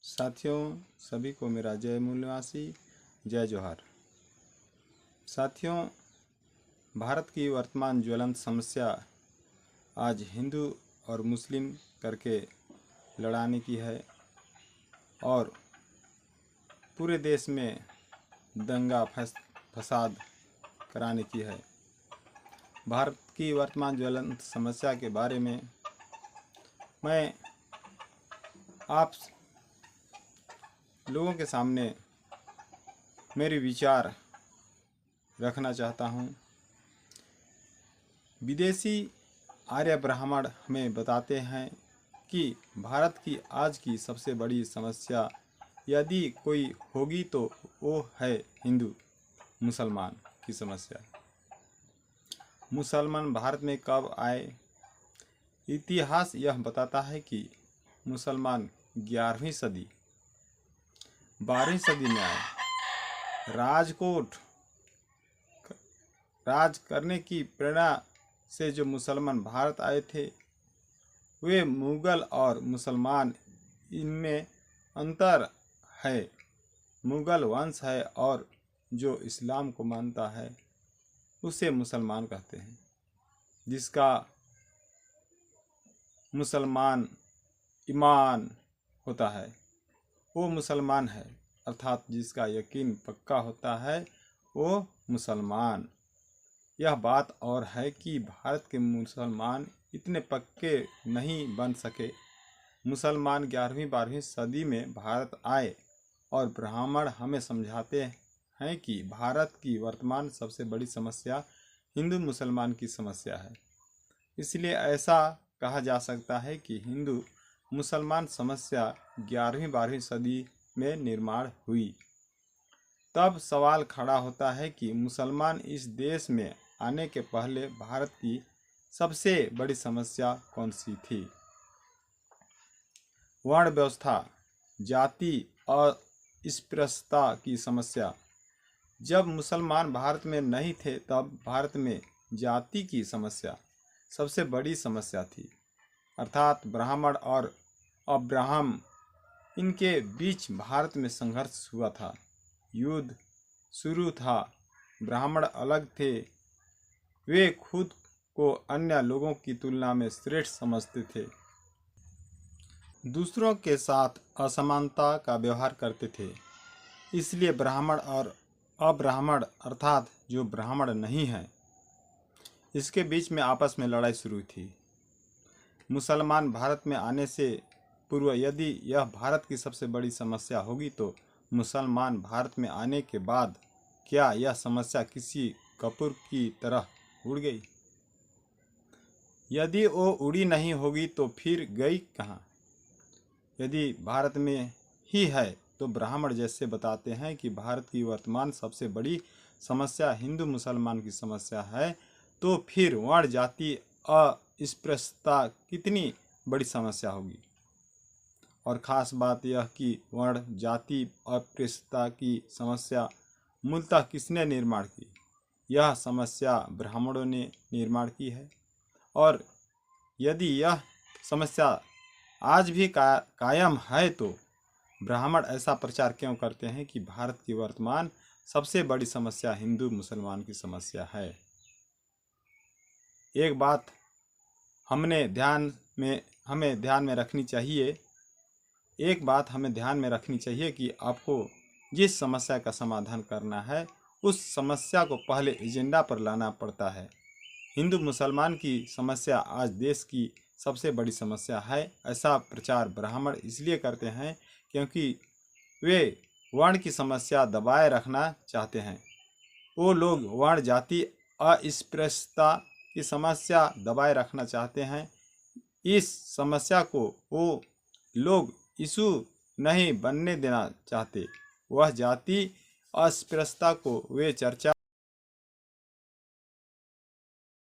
साथियों, सभी को मेरा जय मूलनिवासी, जय जोहार। साथियों, भारत की वर्तमान ज्वलंत समस्या आज हिंदू और मुस्लिम करके लड़ाने की है और पूरे देश में दंगा फसाद कराने की है। भारत की वर्तमान ज्वलंत समस्या के बारे में मैं आप लोगों के सामने मेरे विचार रखना चाहता हूँ। विदेशी आर्य ब्राह्मण हमें बताते हैं कि भारत की आज की सबसे बड़ी समस्या यदि कोई होगी तो वो है हिंदू मुसलमान की समस्या। मुसलमान भारत में कब आए? इतिहास यह बताता है कि मुसलमान 11वीं सदी 12वीं सदी में आए। राजकोट राज करने की प्रेरणा से जो मुसलमान भारत आए थे, वे मुगल और मुसलमान इनमें अंतर है। मुगल वंश है और जो इस्लाम को मानता है उसे मुसलमान कहते हैं। जिसका मुसलमान ईमान होता है वो मुसलमान है, अर्थात जिसका यकीन पक्का होता है वो मुसलमान। यह बात और है कि भारत के मुसलमान इतने पक्के नहीं बन सके। मुसलमान 11वीं-12वीं सदी में भारत आए और ब्राह्मण हमें समझाते हैं कि भारत की वर्तमान सबसे बड़ी समस्या हिंदू मुसलमान की समस्या है। इसलिए ऐसा कहा जा सकता है कि हिंदू मुसलमान समस्या 11वीं-12वीं सदी में निर्माण हुई। तब सवाल खड़ा होता है कि मुसलमान इस देश में आने के पहले भारत की सबसे बड़ी समस्या कौन सी थी? वर्ण व्यवस्था, जाति और अस्पृश्यता की समस्या। जब मुसलमान भारत में नहीं थे तब भारत में जाति की समस्या सबसे बड़ी समस्या थी, अर्थात ब्राह्मण और अब्राह्मण इनके बीच भारत में संघर्ष हुआ था, युद्ध शुरू था। ब्राह्मण अलग थे, वे खुद को अन्य लोगों की तुलना में श्रेष्ठ समझते थे, दूसरों के साथ असमानता का व्यवहार करते थे। इसलिए ब्राह्मण और अब्राह्मण अर्थात जो ब्राह्मण नहीं है इसके बीच में आपस में लड़ाई शुरू थी। मुसलमान भारत में आने से पूर्व यदि यह भारत की सबसे बड़ी समस्या होगी तो मुसलमान भारत में आने के बाद क्या यह समस्या किसी कपूर की तरह उड़ गई? यदि वो उड़ी नहीं होगी तो फिर गई कहाँ? यदि भारत में ही है तो ब्राह्मण जैसे बताते हैं कि भारत की वर्तमान सबसे बड़ी समस्या हिंदू मुसलमान की समस्या है, तो फिर वर्ण जाति अस्पृश्यता कितनी बड़ी समस्या होगी। और ख़ास बात यह कि वर्ण जाति अस्पृश्यता की समस्या मूलतः किसने निर्माण की? यह समस्या ब्राह्मणों ने निर्माण की है। और यदि यह समस्या आज भी कायम है तो ब्राह्मण ऐसा प्रचार क्यों करते हैं कि भारत की वर्तमान सबसे बड़ी समस्या हिंदू मुसलमान की समस्या है? एक बात हमें ध्यान में रखनी चाहिए। एक बात हमें ध्यान में रखनी चाहिए कि आपको जिस समस्या का समाधान करना है उस समस्या को पहले एजेंडा पर लाना पड़ता है। हिंदू मुसलमान की समस्या आज देश की सबसे बड़ी समस्या है, ऐसा प्रचार ब्राह्मण इसलिए करते हैं क्योंकि वे वर्ण की समस्या दबाए रखना चाहते हैं। वो लोग वर्ण जाति अस्पृश्यता की समस्या दबाए रखना चाहते हैं। इस समस्या को वो लोग इशू नहीं बनने देना चाहते। वह जाति अस्पृश्यता को वे चर्चा